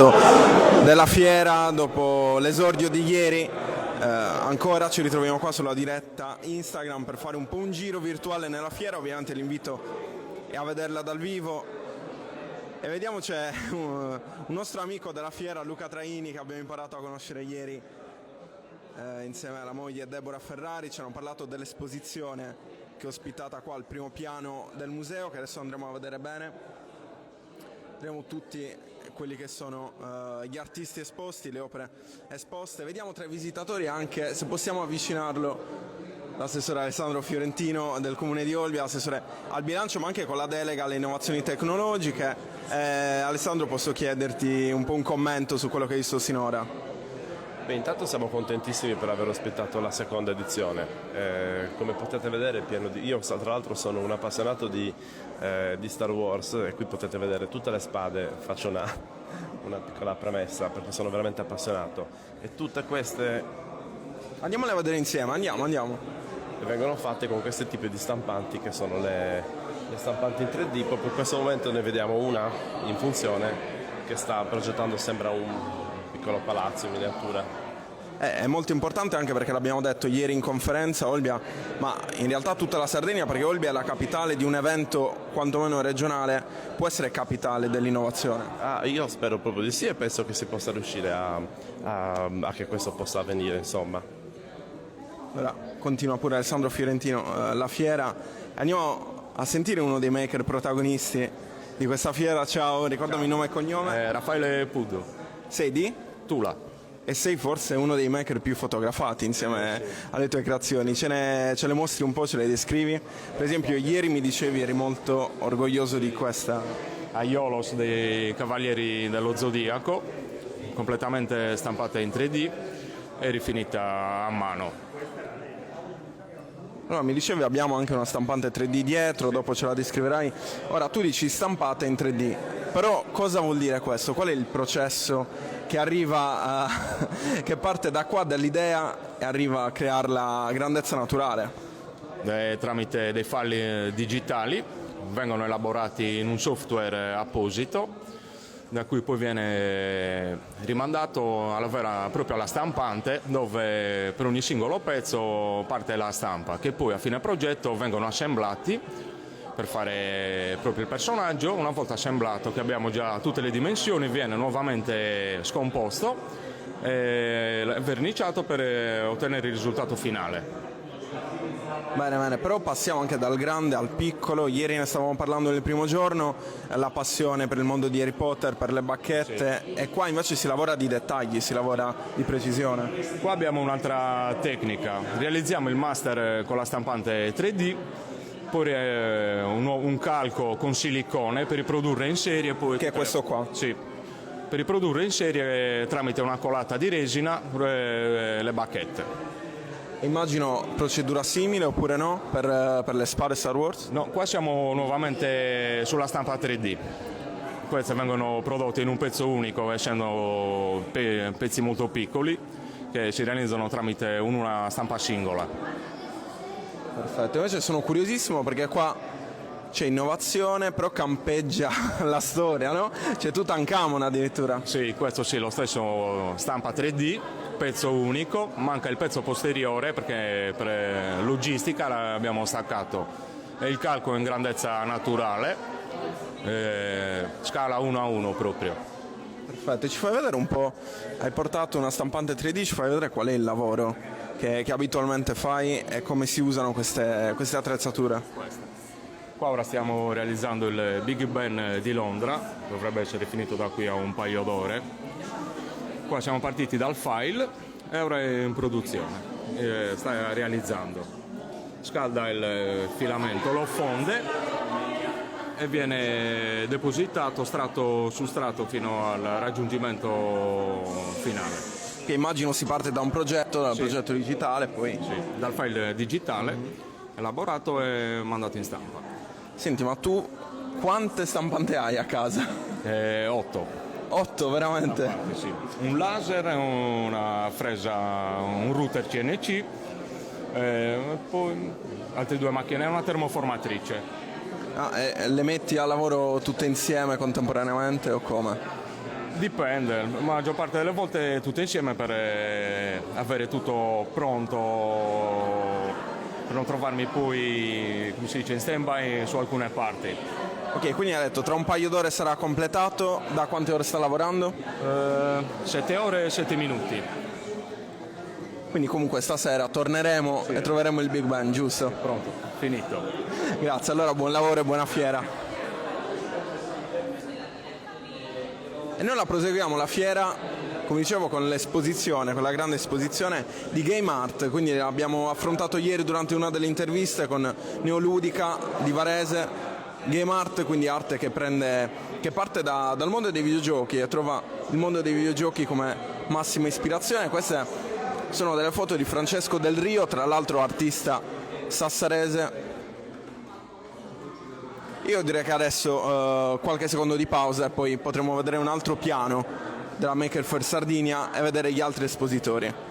appunto della fiera, dopo l'esordio di ieri. Ancora ci ritroviamo qua sulla diretta Instagram per fare un po' un giro virtuale nella fiera. Ovviamente l'invito è a vederla dal vivo. E vediamo, c'è un nostro amico della fiera, Luca Traini, che abbiamo imparato a conoscere ieri insieme alla moglie Deborah Ferrari. Ci hanno parlato dell'esposizione che è ospitata qua al primo piano del museo, che adesso andremo a vedere bene. Vedremo tutti quelli che sono gli artisti esposti, le opere esposte. Vediamo tra i visitatori anche, se possiamo avvicinarlo, l'assessore Alessandro Fiorentino del Comune di Olbia, assessore al bilancio ma anche con la delega alle innovazioni tecnologiche. Alessandro, posso chiederti un po' un commento su quello che hai visto sinora? Beh, intanto siamo contentissimi per aver ospitato la seconda edizione. Come potete vedere è pieno di... Io tra l'altro sono un appassionato di Star Wars e qui potete vedere tutte le spade. Faccio una piccola premessa perché sono veramente appassionato. E tutte queste... Andiamole a vedere insieme, andiamo. Vengono fatte con questi tipi di stampanti che sono le stampanti in 3D. Proprio in questo momento ne vediamo una in funzione che sta progettando, sembra un piccolo palazzo in miniatura. È molto importante anche perché l'abbiamo detto ieri in conferenza, Olbia, ma in realtà tutta la Sardegna, perché Olbia è la capitale di un evento quantomeno regionale, può essere capitale dell'innovazione. Io spero proprio di sì e penso che si possa riuscire a che questo possa avvenire, insomma. Ora continua pure Alessandro Fiorentino, la fiera. Andiamo a sentire uno dei maker protagonisti di questa fiera. Ciao, ricordami nome e cognome. Raffaele Puddo. Sei di? Tula. E sei forse uno dei maker più fotografati insieme alle tue creazioni. Ce le mostri un po', ce le descrivi? Per esempio ieri mi dicevi eri molto orgoglioso di questa. Aiolos dei Cavalieri dello Zodiaco, completamente stampata in 3D e rifinita a mano. Allora, mi dicevi abbiamo anche una stampante 3D dietro, dopo ce la descriverai. Ora tu dici stampata in 3D, però cosa vuol dire questo? Qual è il processo che arriva che parte da qua, dall'idea, e arriva a crearla a grandezza naturale? Tramite dei file digitali vengono elaborati in un software apposito, da cui poi viene rimandato proprio alla stampante, dove per ogni singolo pezzo parte la stampa, che poi a fine progetto vengono assemblati per fare proprio il personaggio. Una volta assemblato, che abbiamo già tutte le dimensioni, viene nuovamente scomposto e verniciato per ottenere il risultato finale. Bene, però passiamo anche dal grande al piccolo. Ieri ne stavamo parlando nel primo giorno, la passione per il mondo di Harry Potter, per le bacchette, sì. E qua invece si lavora di dettagli, si lavora di precisione. Qua abbiamo un'altra tecnica, realizziamo il master con la stampante 3D, poi un calco con silicone per riprodurre in serie. Poi, che è questo qua? Sì, per riprodurre in serie tramite una colata di resina le bacchette. Immagino procedura simile oppure no per le spade Star Wars? No, qua siamo nuovamente sulla stampa 3D. Queste vengono prodotte in un pezzo unico, essendo pezzi molto piccoli, che si realizzano tramite una stampa singola. Perfetto, invece sono curiosissimo perché qua c'è innovazione, però campeggia la storia, no? C'è Tutankhamon addirittura. Sì, questo sì, lo stesso stampa 3D, pezzo unico, manca il pezzo posteriore perché per logistica l'abbiamo staccato. E il calco in grandezza naturale, scala 1:1 proprio. Perfetto, ci fai vedere un po', hai portato una stampante 3D, ci fai vedere qual è il lavoro che abitualmente fai e come si usano queste attrezzature? Qua ora stiamo realizzando il Big Ben di Londra, dovrebbe essere finito da qui a un paio d'ore. Qua siamo partiti dal file e ora è in produzione, sta realizzando. Scalda il filamento, lo fonde e viene depositato strato su strato fino al raggiungimento finale. Che immagino si parte da un progetto, dal progetto digitale, poi... Sì, dal file digitale, elaborato e mandato in stampa. Senti, ma tu quante stampanti hai a casa? 8. 8 veramente? Sì. Un laser, una fresa, un router CNC, poi altre 2 macchine e una termoformatrice. Le metti a lavoro tutte insieme contemporaneamente o come? Dipende, la maggior parte delle volte tutto insieme per avere tutto pronto, per non trovarmi poi, come si dice, in stand-by su alcune parti. Ok, quindi ha detto tra un paio d'ore sarà completato. Da quante ore sta lavorando? 7 ore e 7 minuti. Quindi comunque stasera torneremo e troveremo il Big Bang, giusto? Pronto, finito. Grazie, allora buon lavoro e buona fiera. E noi la proseguiamo la fiera, come dicevo, con l'esposizione, con la grande esposizione di Game Art. Quindi l'abbiamo affrontato ieri durante una delle interviste con Neoludica di Varese. Game Art, quindi arte che parte dal mondo dei videogiochi e trova il mondo dei videogiochi come massima ispirazione. Queste sono delle foto di Francesco Del Rio, tra l'altro artista sassarese. Io direi che adesso qualche secondo di pausa e poi potremo vedere un altro piano della Maker Faire Sardinia e vedere gli altri espositori.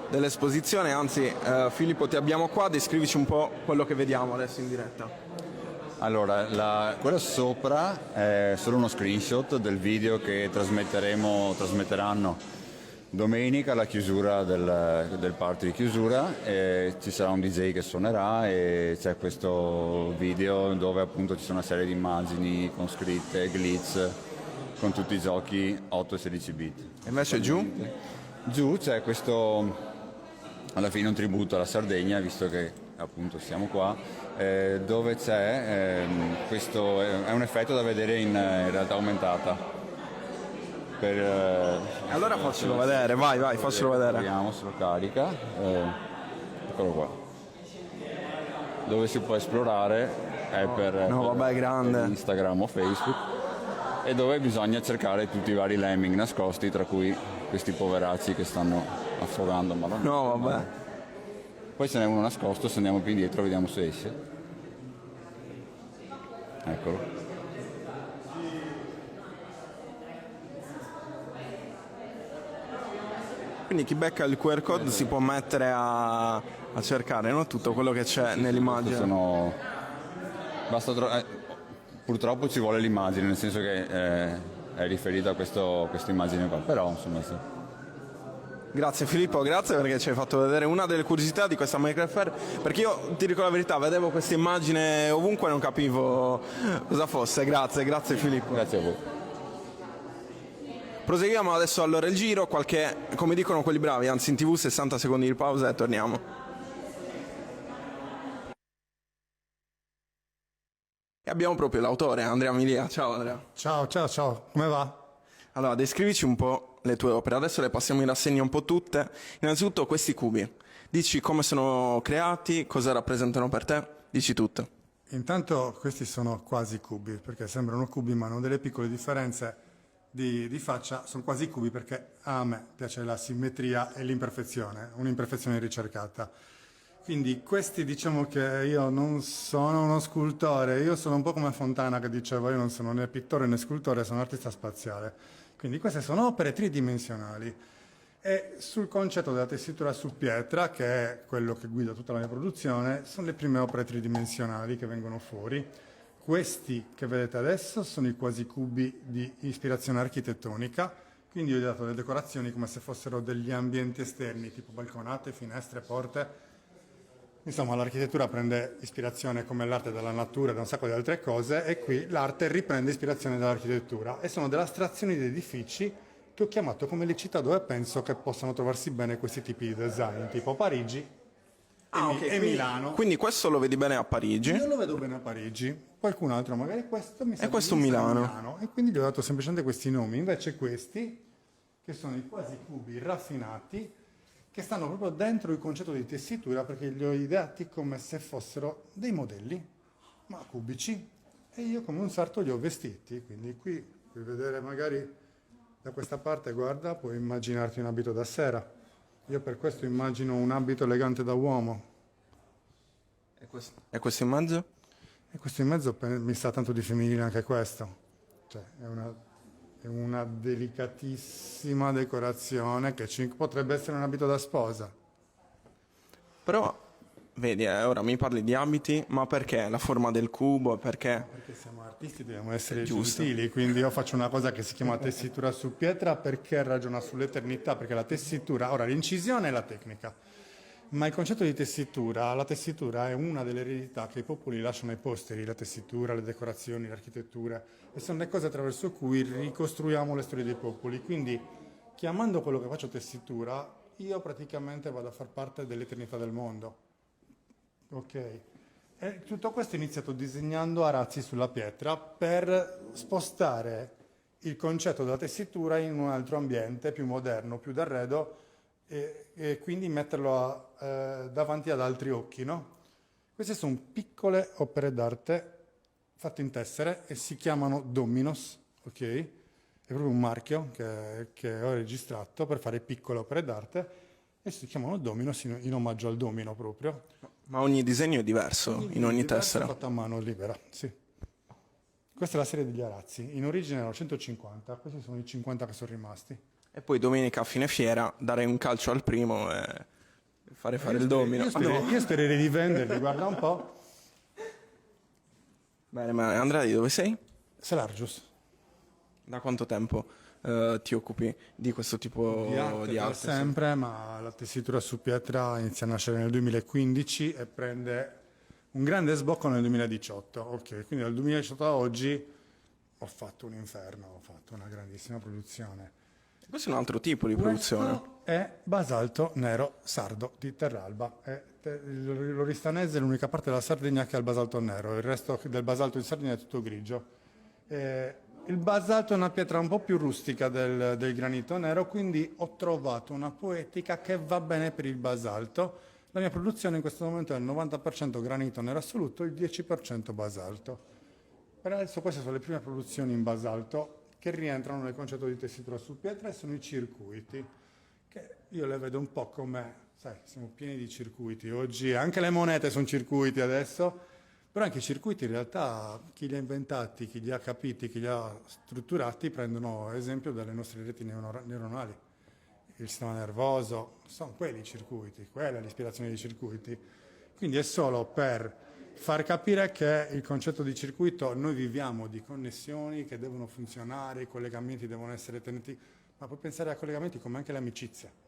Dell'esposizione, anzi Filippo ti abbiamo qua, descrivici un po' quello che vediamo adesso in diretta. Allora, quello sopra è solo uno screenshot del video che trasmetteranno domenica alla chiusura del party di chiusura. Ci sarà un DJ che suonerà e c'è questo video dove appunto ci sono una serie di immagini con scritte, glitch, con tutti i giochi 8 e 16 bit. E invece giù? Giù c'è questo, alla fine un tributo alla Sardegna, visto che appunto siamo qua, dove c'è questo, è un effetto da vedere in realtà aumentata. Allora faccelo vedere, vai, faccelo vedere. Vediamo se lo carica, eccolo qua. Dove si può esplorare è per grande. Instagram o Facebook, e dove bisogna cercare tutti i vari lemming nascosti, tra cui questi poveracci che stanno affogando. Poi ce n'è uno nascosto, se andiamo più indietro vediamo se esce. Eccolo. Quindi chi becca il QR code si può mettere a cercare, no? Tutto quello che c'è nell'immagine. Purtroppo ci vuole l'immagine, nel senso che è riferita a questa immagine qua, però insomma sì. Grazie Filippo, grazie perché ci hai fatto vedere una delle curiosità di questa Maker Faire, perché io ti dico la verità, vedevo questa immagine ovunque e non capivo cosa fosse. Grazie Filippo. Grazie a voi. Proseguiamo adesso allora il giro, come dicono quelli bravi, anzi in TV 60 secondi di pausa e torniamo. E abbiamo proprio l'autore, Andrea Milia. Ciao Andrea. Ciao, come va? Allora, descrivici un po' le tue opere. Adesso le passiamo in rassegna un po' tutte. Innanzitutto questi cubi. Dici come sono creati, cosa rappresentano per te, dici tutto. Intanto questi sono quasi cubi, perché sembrano cubi ma hanno delle piccole differenze di faccia, sono quasi cubi perché a me piace la simmetria e l'imperfezione, un'imperfezione ricercata. Quindi questi, diciamo che io non sono uno scultore, io sono un po' come Fontana che diceva io non sono né pittore né scultore, sono artista spaziale. Quindi queste sono opere tridimensionali. E sul concetto della tessitura su pietra, che è quello che guida tutta la mia produzione, sono le prime opere tridimensionali che vengono fuori. Questi che vedete adesso sono i quasi cubi di ispirazione architettonica, quindi io ho dato le decorazioni come se fossero degli ambienti esterni, tipo balconate, finestre, porte. Insomma, l'architettura prende ispirazione come l'arte dalla natura, da un sacco di altre cose, e qui l'arte riprende ispirazione dall'architettura. E sono delle astrazioni di edifici che ho chiamato come le città dove penso che possano trovarsi bene questi tipi di design, tipo Parigi e Milano. Quindi questo lo vedi bene a Parigi? Io lo vedo bene a Parigi, qualcun altro magari questo mi sa E questo di Milano. E quindi gli ho dato semplicemente questi nomi. Invece questi, che sono i quasi cubi raffinati, che stanno proprio dentro il concetto di tessitura, perché li ho ideati come se fossero dei modelli, ma cubici, e io come un sarto li ho vestiti. Quindi qui puoi vedere magari da questa parte, guarda, puoi immaginarti un abito da sera. Io per questo immagino un abito elegante da uomo. E questo in mezzo? E questo in mezzo mi sa tanto di femminile anche questo. Cioè, è una delicatissima decorazione che potrebbe essere un abito da sposa. Però, vedi, ora mi parli di abiti, ma perché la forma del cubo? Perché? Perché siamo artisti, dobbiamo essere Giusto. gentili, quindi io faccio una cosa che si chiama tessitura su pietra perché ragiona sull'eternità, perché la tessitura, ora l'incisione è la tecnica, ma il concetto di tessitura, la tessitura è una delle eredità che i popoli lasciano ai posteri, la tessitura, le decorazioni, le architetture, e sono le cose attraverso cui ricostruiamo le storie dei popoli. Quindi, chiamando quello che faccio tessitura, io praticamente vado a far parte dell'eternità del mondo. Ok? E tutto questo è iniziato disegnando arazzi sulla pietra per spostare il concetto della tessitura in un altro ambiente più moderno, più d'arredo, e quindi metterlo davanti ad altri occhi, no? Queste sono piccole opere d'arte fatte in tessere e si chiamano Dominos, ok? È proprio un marchio che ho registrato per fare piccole opere d'arte e si chiamano Dominos in omaggio al domino proprio. Ma ogni disegno è diverso in ogni tessera. Fatto a mano libera, sì. Questa è la serie degli arazzi. In origine erano 150, questi sono i 50 che sono rimasti. E poi domenica a fine fiera darei un calcio al primo e fare il domino. Io spererei di venderli, guarda un po'. Bene, ma Andrea, di dove sei? Selargius. Da quanto tempo ti occupi di questo tipo di Da arte? sempre, ma la tessitura su pietra inizia a nascere nel 2015 e prende un grande sbocco nel 2018. Ok, quindi dal 2018 a oggi ho fatto un inferno, ho fatto una grandissima produzione. Questo è un altro tipo di produzione. Questo è basalto nero sardo di Terralba. L'Oristanese è l'unica parte della Sardegna che ha il basalto nero, il resto del basalto in Sardegna è tutto grigio. Il basalto è una pietra un po' più rustica del granito nero, quindi ho trovato una poetica che va bene per il basalto. La mia produzione in questo momento è il 90% granito nero assoluto, il 10% basalto. Per adesso queste sono le prime produzioni in basalto che rientrano nel concetto di tessitura su pietra e sono i circuiti, che io le vedo un po' come, sai, siamo pieni di circuiti. Oggi anche le monete sono circuiti adesso, però anche i circuiti in realtà chi li ha inventati, chi li ha capiti, chi li ha strutturati prendono esempio dalle nostre reti neuronali. Il sistema nervoso, sono quelli i circuiti, quella è l'ispirazione dei circuiti. Quindi è solo per far capire che il concetto di circuito, noi viviamo di connessioni che devono funzionare, i collegamenti devono essere tenuti, ma puoi pensare a collegamenti come anche le amicizie.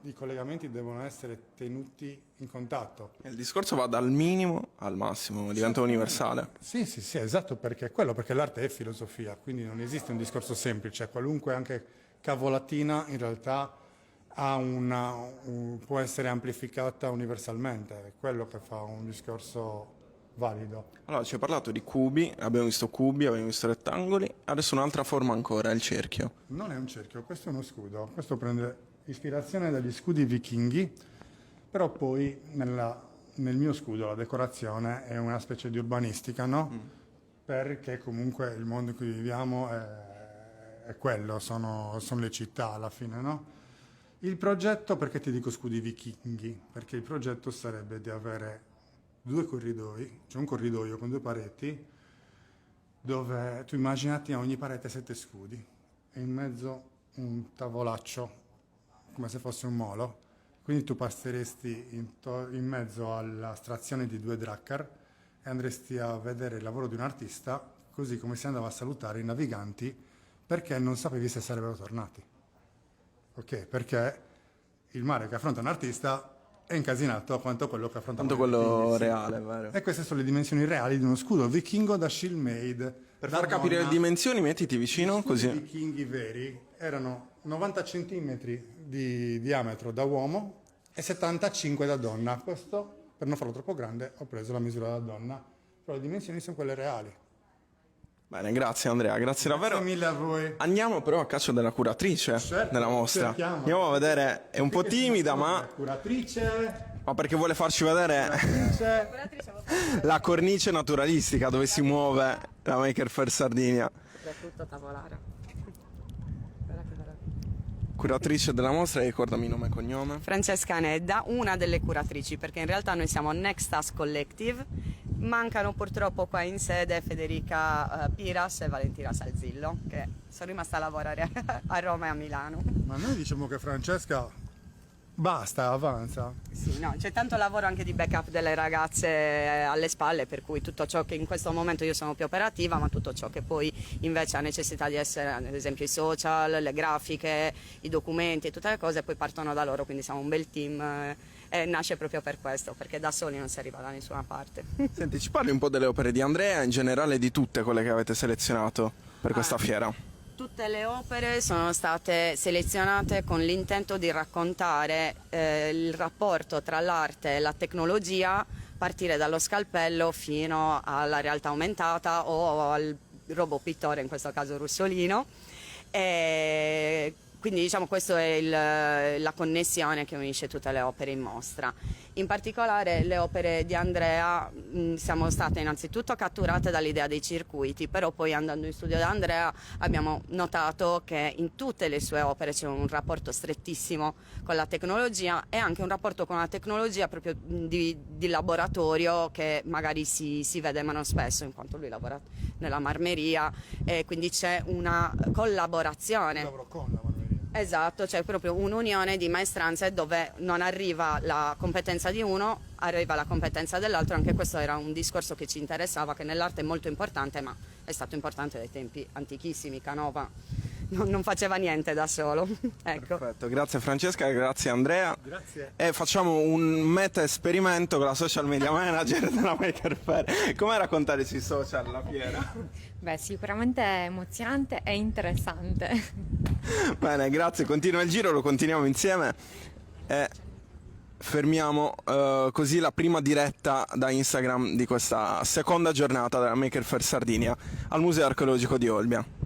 I collegamenti devono essere tenuti in contatto. Il discorso va dal minimo al massimo, diventa universale. Sì, esatto, perché l'arte è filosofia, quindi non esiste un discorso semplice, qualunque anche cavolatina in realtà può essere amplificata universalmente, è quello che fa un discorso valido. Allora, ci hai parlato di cubi, abbiamo visto rettangoli, adesso un'altra forma ancora, il cerchio. Non è un cerchio, questo è uno scudo, questo prende ispirazione dagli scudi vichinghi, però poi nel mio scudo la decorazione è una specie di urbanistica, no? Perché comunque il mondo in cui viviamo è quello, sono le città alla fine, no? Il progetto, perché ti dico scudi vichinghi? Perché il progetto sarebbe di avere 2 corridoi, cioè un corridoio con 2 pareti, dove tu immaginati a ogni parete 7 scudi e in mezzo un tavolaccio, come se fosse un molo. Quindi tu passeresti in mezzo alla stazione di 2 drakkar e andresti a vedere il lavoro di un artista, così come si andava a salutare i naviganti, perché non sapevi se sarebbero tornati. Ok? Perché il mare che affronta un artista è incasinato quanto quello che affronta Tanto un quello sì. reale, vero? E queste sono le dimensioni reali di uno scudo vichingo da shield made. Per far capire le dimensioni, mettiti vicino, I così. vichinghi veri erano 90 cm di diametro da uomo e 75 da donna. Questo, per non farlo troppo grande, ho preso la misura da donna, però le dimensioni sono quelle reali. Bene, grazie Andrea, grazie davvero. Grazie mille a voi. Andiamo però a caccia della curatrice Certo, della mostra. cerchiamo. Andiamo a vedere, è un po' timida, ma Curatrice. perché vuole farci vedere la cornice naturalistica dove si muove la Maker Faire Sardinia. Soprattutto tavolare. Curatrice della mostra, ricordami nome e cognome. Francesca Nedda, una delle curatrici, perché in realtà noi siamo Next Task Collective. Mancano purtroppo qua in sede Federica Piras e Valentina Salzillo, che sono rimasta a lavorare a Roma e a Milano. Ma noi diciamo che Francesca basta, avanza. Sì, no, c'è tanto lavoro anche di backup delle ragazze alle spalle, per cui tutto ciò che in questo momento io sono più operativa, ma tutto ciò che poi invece ha necessità di essere, ad esempio i social, le grafiche, i documenti e tutte le cose, poi partono da loro, quindi siamo un bel team e nasce proprio per questo, perché da soli non si arriva da nessuna parte. Senti, ci parli un po' delle opere di Andrea, in generale di tutte quelle che avete selezionato per questa fiera? Tutte le opere sono state selezionate con l'intento di raccontare il rapporto tra l'arte e la tecnologia, partire dallo scalpello fino alla realtà aumentata o al robot pittore, in questo caso Russolino. Quindi diciamo questa è la connessione che unisce tutte le opere in mostra. In particolare le opere di Andrea siamo state innanzitutto catturate dall'idea dei circuiti, però poi andando in studio da Andrea abbiamo notato che in tutte le sue opere c'è un rapporto strettissimo con la tecnologia e anche un rapporto con la tecnologia proprio di laboratorio che magari si vede meno spesso, in quanto lui lavora nella marmeria e quindi c'è una collaborazione. Lavoro con la marmeria. Esatto, c'è proprio un'unione di maestranze dove non arriva la competenza di uno, arriva la competenza dell'altro. Anche questo era un discorso che ci interessava, che nell'arte è molto importante, ma è stato importante dai tempi antichissimi. Canova non faceva niente da solo. Ecco. Perfetto, grazie Francesca, grazie Andrea. Grazie. E facciamo un meta esperimento con la social media manager della Maker Faire. Come raccontare sui social la fiera? Beh, sicuramente è emozionante e interessante. Bene, grazie, continua il giro, lo continuiamo insieme e fermiamo così la prima diretta da Instagram di questa seconda giornata della Maker Faire Sardinia al Museo Archeologico di Olbia.